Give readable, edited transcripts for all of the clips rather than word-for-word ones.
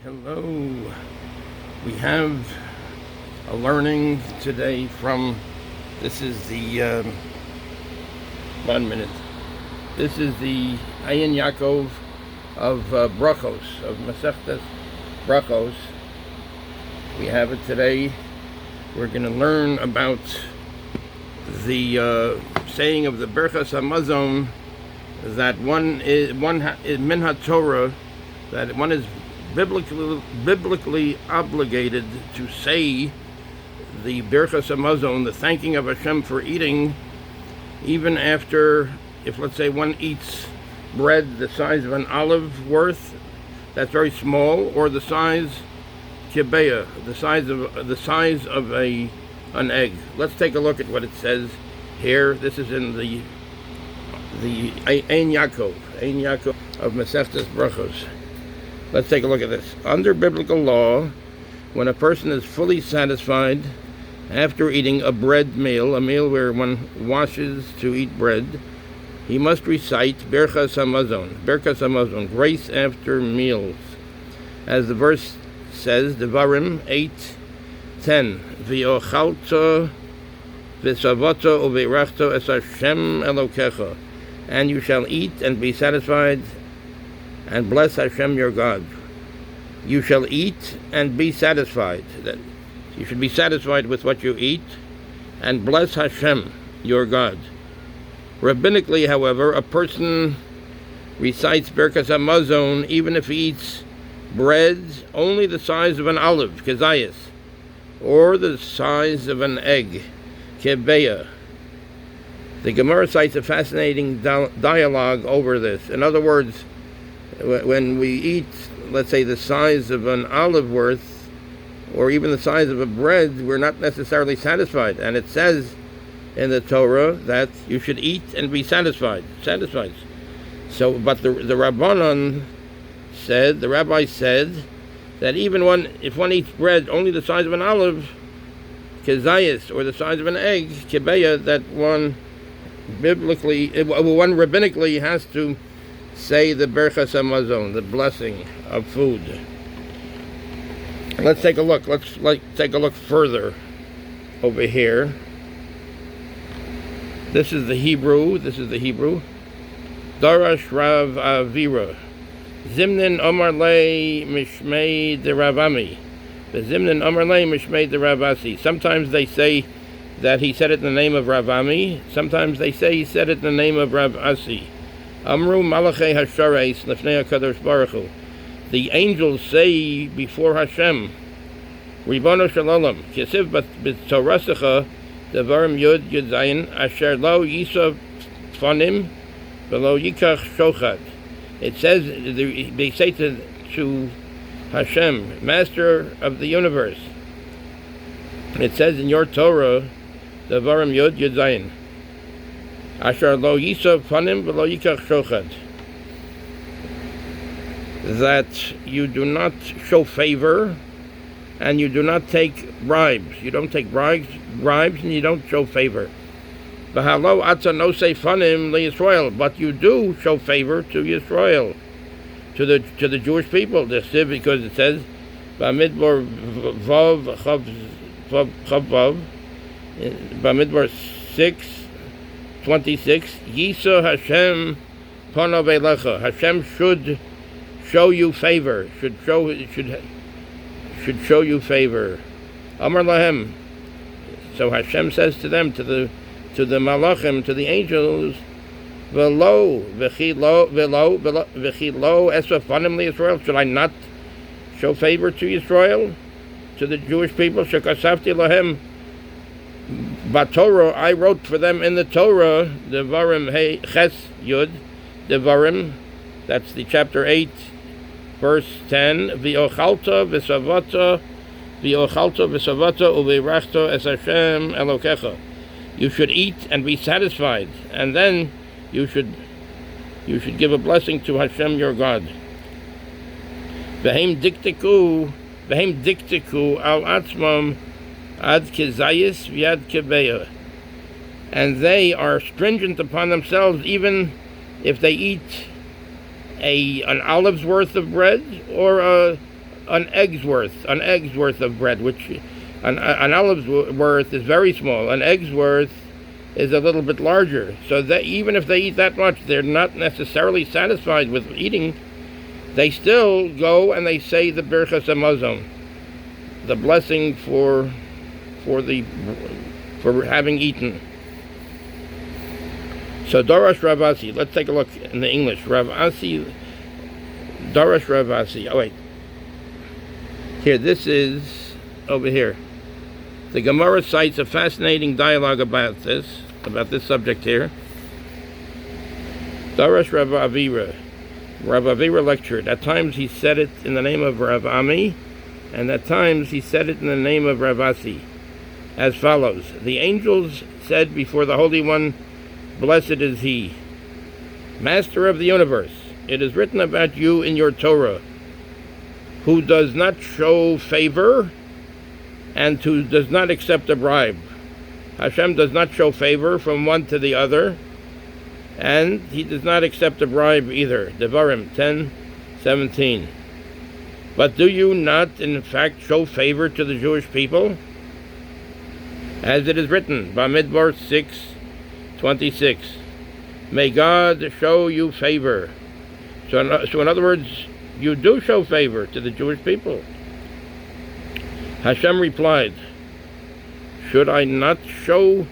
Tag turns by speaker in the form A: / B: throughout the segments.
A: Hello. We have a learning today from, this is the, 1 minute. This is the Ayin Ya'akov of Brachos, of Masechtas Brachos. We have it today. We're going to learn about the saying of the Bircas Hamazon, that one is min HaTorah, that one is biblically obligated to say the Bircas Hamazon, the thanking of Hashem for eating, even after, if let's say one eats bread the size of an olive worth, that's very small, or the size kibeya, the size of an egg. Let's take a look at what it says here. This is in the Ein Ya'akov of Masechtas Brachos. Let's take a look at this. Under biblical law, when a person is fully satisfied after eating a bread meal, a meal where one washes to eat bread, he must recite Bircas Hamazon, grace after meals. As the verse says, Devarim 8:10, V'ochalta v'savata uveirachta es Hashem Elokecha, and you shall eat and be satisfied and bless Hashem your God. You shall eat and be satisfied. That you should be satisfied with what you eat and bless Hashem your God. Rabbinically, however, a person recites Bircas Hamazon even if he eats bread only the size of an olive, kezayis, or the size of an egg, kebeya. The Gemara cites a fascinating dialogue over this. In other words, when we eat, let's say, the size of an olive worth, or even the size of a bread, we're not necessarily satisfied. And it says in the Torah that you should eat and be satisfied. So, but the Rabbanon said, the rabbi said, that even if one eats bread only the size of an olive, kezayis, or the size of an egg, kibeya, that one rabbinically has to say the Bircas Hamazon, the blessing of food. Let's take a look. Let's take a look further over here. This is the Hebrew. Darash Rav Avira. Zimnin Omar Le Mishmei de Ravami. The Zimnin Omar Le Mishmei de Ravasi. Sometimes they say that he said it in the name of Ravami. Sometimes they say he said it in the name of Rav Asi. Amru Malachei Hashareis Lefnei HaKadosh Baruch Hu. The angels say before Hashem, Ribono Shalom, Kesiv B'Torasecha, Devarim Yud Zayin, Asher Lo Yisa Fanim, V'Lo Yikach Shochad. It says, they say to Hashem, Master of the universe, it says in your Torah, Devarim Yud Zayin, Asher lo yisa fanim v'lo yikach shochad, that you do not show favor and you do not take bribes. You don't take bribes and you don't show favor. V'halo atza no say fanim leYisrael, but you do show favor to Yisrael, to the Jewish people. Because it says Bamidbar Vav Chav Vav, Bamidbar 6:26, Yisa Hashem Panav Elecha. Hashem should show you favor. Should show you favor. Amar Lahem. So Hashem says to them, to the Malachim, to the angels, V'lo esvafanim liYisrael. Should I not show favor to Yisrael, to the Jewish people? Shekasavti lahem Torah, I wrote for them in the Torah, Devarim Hey Ches Yud, Devarim, that's the chapter 8, verse 10, V'ochalta v'savata uveirachta es Hashem Elokecha. You should eat and be satisfied, and then you should give a blessing to Hashem your God. V'hem diktiku al atzmam ad kezayis v'ad kebeya. And they are stringent upon themselves even if they eat an olive's worth of bread or an egg's worth of bread, which an olive's worth is very small. An egg's worth is a little bit larger. So that even if they eat that much, they're not necessarily satisfied with eating. They still go and they say the Bircas Hamazon, the blessing for having eaten. So Darash Ravasi, let's take a look in the English. Darash Ravasi. Oh wait, here, this is over here. The Gemara cites a fascinating dialogue about this subject here. Darash Rav Avira. Rav Avira lectured. At times he said it in the name of Rav Ami, and at times he said it in the name of Rav Asi, as follows. The angels said before the Holy One, blessed is he, Master of the universe. It is written about you in your Torah, who does not show favor and who does not accept a bribe. Hashem does not show favor from one to the other, and he does not accept a bribe either. Devarim 10:17. But do you not, in fact, show favor to the Jewish people? As it is written, Bamidbar 6:26. May God show you favor. So in other words, you do show favor to the Jewish people. Hashem replied, should I not show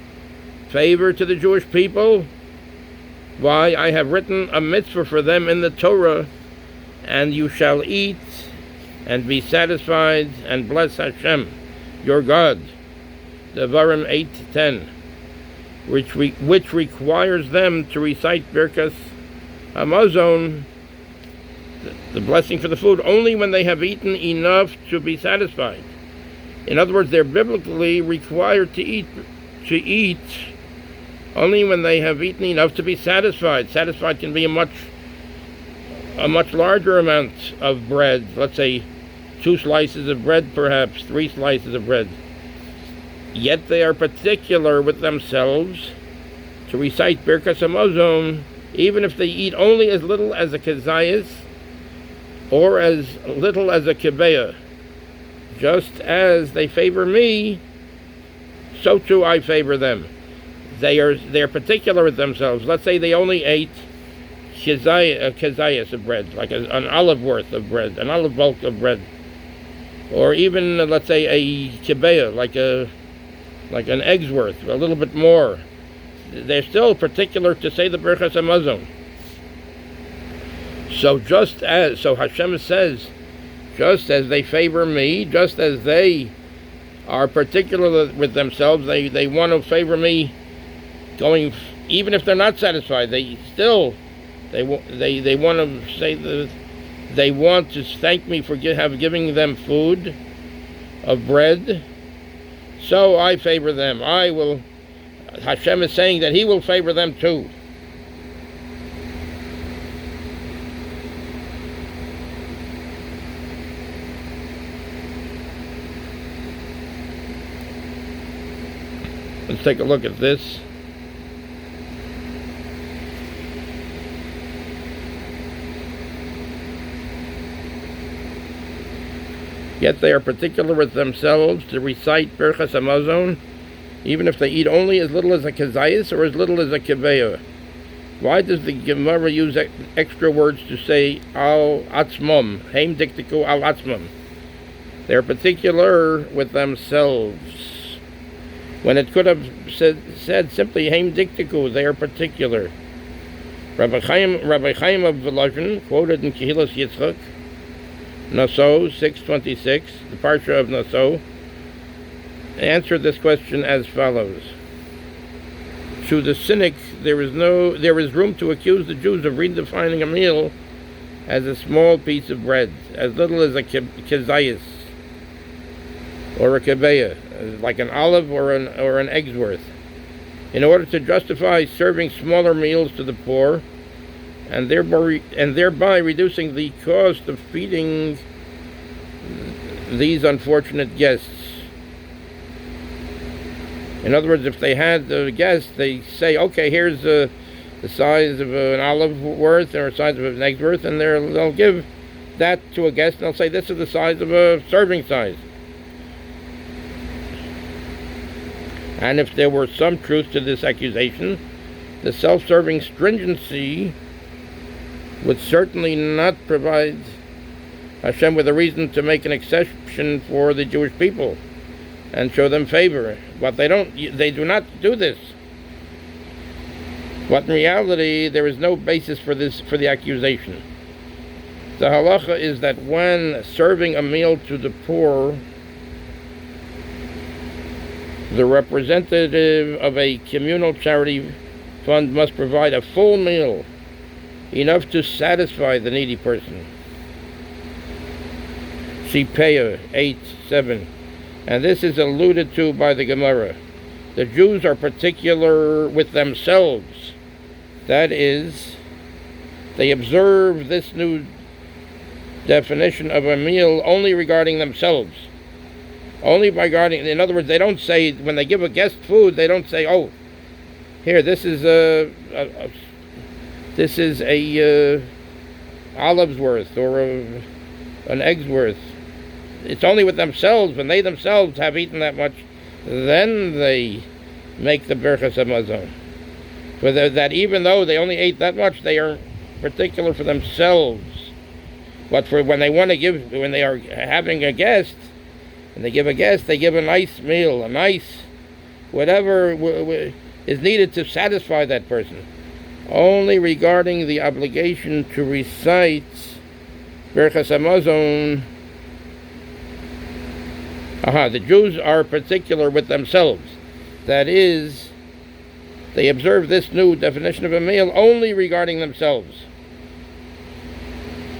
A: favor to the Jewish people? Why, I have written a mitzvah for them in the Torah, and you shall eat and be satisfied and bless Hashem, your God. Devarim 8:10, which requires them to recite Bircas Hamazon, the blessing for the food, only when they have eaten enough to be satisfied. In other words, they're biblically required to eat only when they have eaten enough to be satisfied. Satisfied can be a much larger amount of bread. Let's say 2 slices of bread, perhaps 3 slices of bread. Yet they are particular with themselves to recite Bircas Hamazon, even if they eat only as little as a kezayis or as little as a kibeah. Just as they favor me, so too I favor them. They're particular with themselves. Let's say they only ate kezayis of bread, like an olive worth of bread, an olive bulk of bread, or even let's say a kibeah, like an egg's worth, a little bit more. They're still particular to say the Bircas Hamazon. So Hashem says, just as they favor me, just as they are particular with themselves, they want to favor me, going even if they're not satisfied. They want to say they want to thank me for giving them food of bread. So I favor them. Hashem is saying that he will favor them too. Let's take a look at this. Yet they are particular with themselves to recite Bircas Hamazon, even if they eat only as little as a kezayis or as little as a kibeah. Why does the Gemara use extra words to say al atzmom, heim diktiku al atzmom? They're particular with themselves, when it could have said simply heim diktiku, they are particular. Rabbi Chaim of Volozhin, quoted in Kehilas Yitzchak, Naso 6:26, the Parsha of Naso, answered this question as follows. To the cynic, there is room to accuse the Jews of redefining a meal as a small piece of bread, as little as a kezayis or a kibeah, like an olive or an egg's worth, in order to justify serving smaller meals to the poor, and thereby reducing the cost of feeding these unfortunate guests. In other words, if they had the guests, they say, okay, here's the size of an olive worth or the size of an egg's worth, and they'll give that to a guest and they'll say, this is the size of a serving size. And if there were some truth to this accusation, the self-serving stringency would certainly not provide Hashem with a reason to make an exception for the Jewish people and show them favor. But they do not do this. But in reality, there is no basis for the accusation. The halacha is that when serving a meal to the poor, the representative of a communal charity fund must provide a full meal, enough to satisfy the needy person. Shipeah 8:7. And this is alluded to by the Gemara. The Jews are particular with themselves. That is, they observe this new definition of a meal only regarding themselves. Only regarding, in other words, they don't say, when they give a guest food, they don't say, oh, here, this is a olive's worth or an egg's worth. It's only with themselves. When they themselves have eaten that much, then they make the Bircas Hamazon. For that even though they only ate that much, they are particular for themselves. But for when they want to give, when they are having a guest, and they give a guest, they give a nice meal, a nice whatever is needed to satisfy that person. Only regarding the obligation to recite Bircas Hamazon, the Jews are particular with themselves. That is, they observe this new definition of a meal only regarding themselves.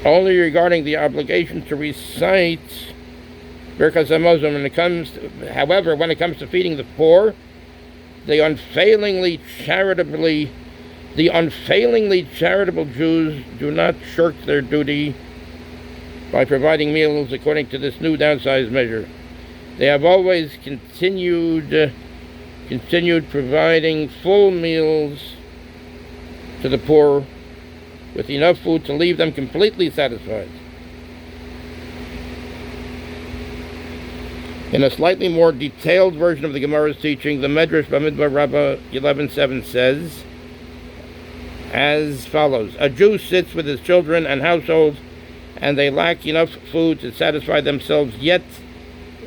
A: Only regarding the obligation to recite Bircas Hamazon. When it comes to feeding the poor, the unfailingly charitable Jews do not shirk their duty by providing meals according to this new downsized measure. They have always continued providing full meals to the poor with enough food to leave them completely satisfied. In a slightly more detailed version of the Gemara's teaching, the Medrash Bamidbar Rabbah 11:7 says as follows: a Jew sits with his children and household, and they lack enough food to satisfy themselves, yet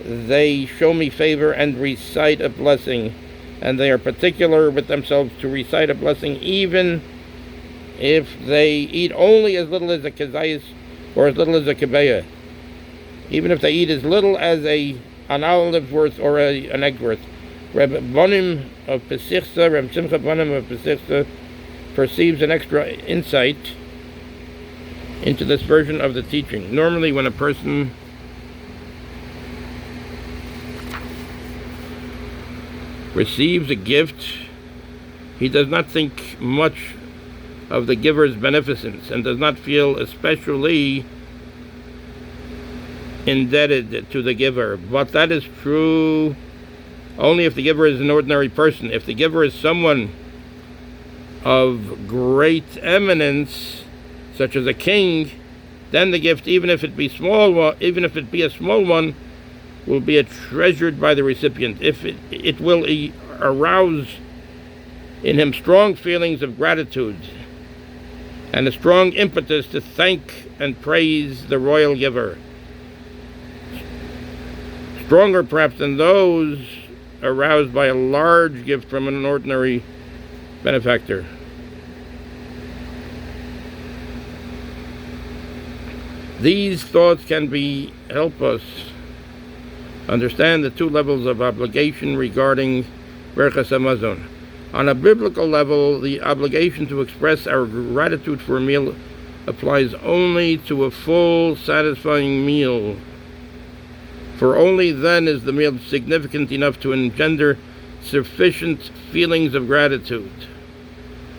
A: they show me favor and recite a blessing, and they are particular with themselves to recite a blessing even if they eat only as little as a kezayis or as little as a kebeah, even if they eat as little as an olive's worth or an egg worth. Reb Bonim of Pesichta, Reb Simcha Bonim of Pesichta, perceives an extra insight into this version of the teaching. Normally when a person receives a gift, he does not think much of the giver's beneficence and does not feel especially indebted to the giver. But that is true only if the giver is an ordinary person. If the giver is someone of great eminence, such as a king, then the gift, even if it be a small one, will be treasured by the recipient. If it will arouse in him strong feelings of gratitude and a strong impetus to thank and praise the royal giver, stronger perhaps than those aroused by a large gift from an ordinary benefactor. These thoughts can help us understand the two levels of obligation regarding Bircas Hamazon. On a biblical level, the obligation to express our gratitude for a meal applies only to a full, satisfying meal, for only then is the meal significant enough to engender sufficient feelings of gratitude.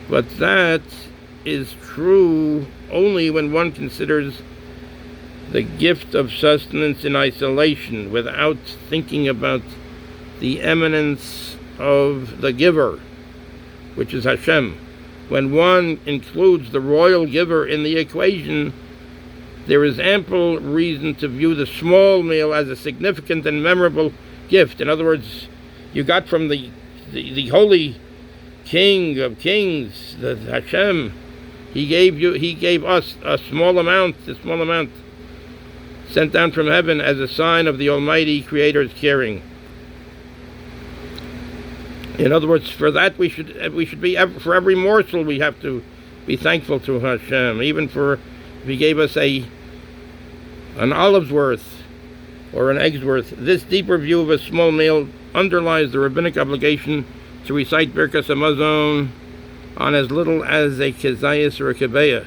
A: But that is true only when one considers the gift of sustenance in isolation, without thinking about the eminence of the giver, which is Hashem. When one includes the royal giver in the equation, there is ample reason to view the small meal as a significant and memorable gift. In other words, you got from the holy King of Kings, the Hashem. He gave us a small amount sent down from heaven as a sign of the Almighty Creator's caring. In other words, for that we should be, for every morsel we have to be thankful to Hashem. Even if He gave us an olive's worth or an egg's worth. This deeper view of a small meal underlies the rabbinic obligation to recite Bircas Hamazon on as little as a kezayis or a kebeya.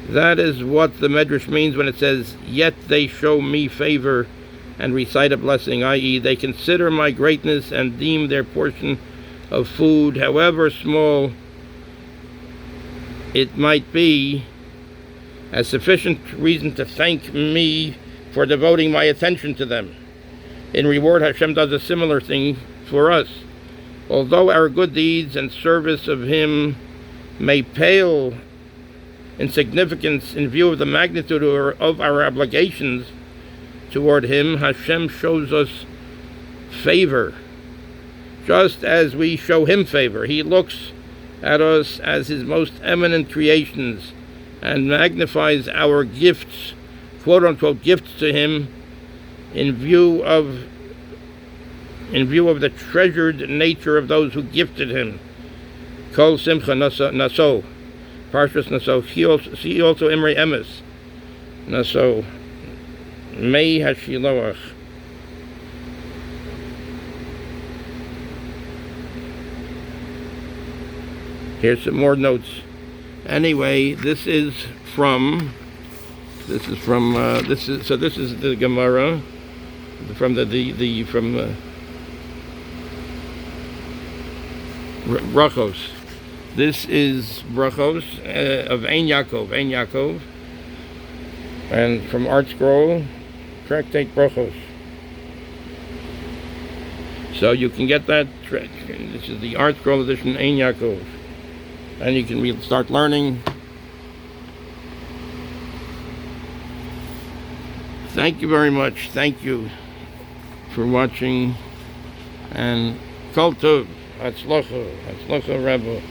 A: That is what the Medrash means when it says, "Yet they show me favor and recite a blessing," i.e., they consider my greatness and deem their portion of food, however small it might be, as sufficient reason to thank me for devoting my attention to them. In reward, Hashem does a similar thing for us. Although our good deeds and service of Him may pale in significance in view of the magnitude of our obligations toward Him, Hashem shows us favor, just as we show Him favor. He looks at us as His most eminent creations and magnifies our gifts, quote-unquote gifts to Him, in view of the treasured nature of those who gifted Him. Kol simcha naso, Parshas Naso. See also Imrei Emes Naso, Mei Hashiloach. Here's some more notes. Anyway, this is the Gemara from Brachos. This is Brachos of Ein Yaakov, and from Art Scroll, Tractate Brachos. So you can get that. This is the Art Scroll edition, Ein Yaakov, and you can start learning. Thank you very much. Thank you for watching, and Kol Tov, Hatzlacha Rabba.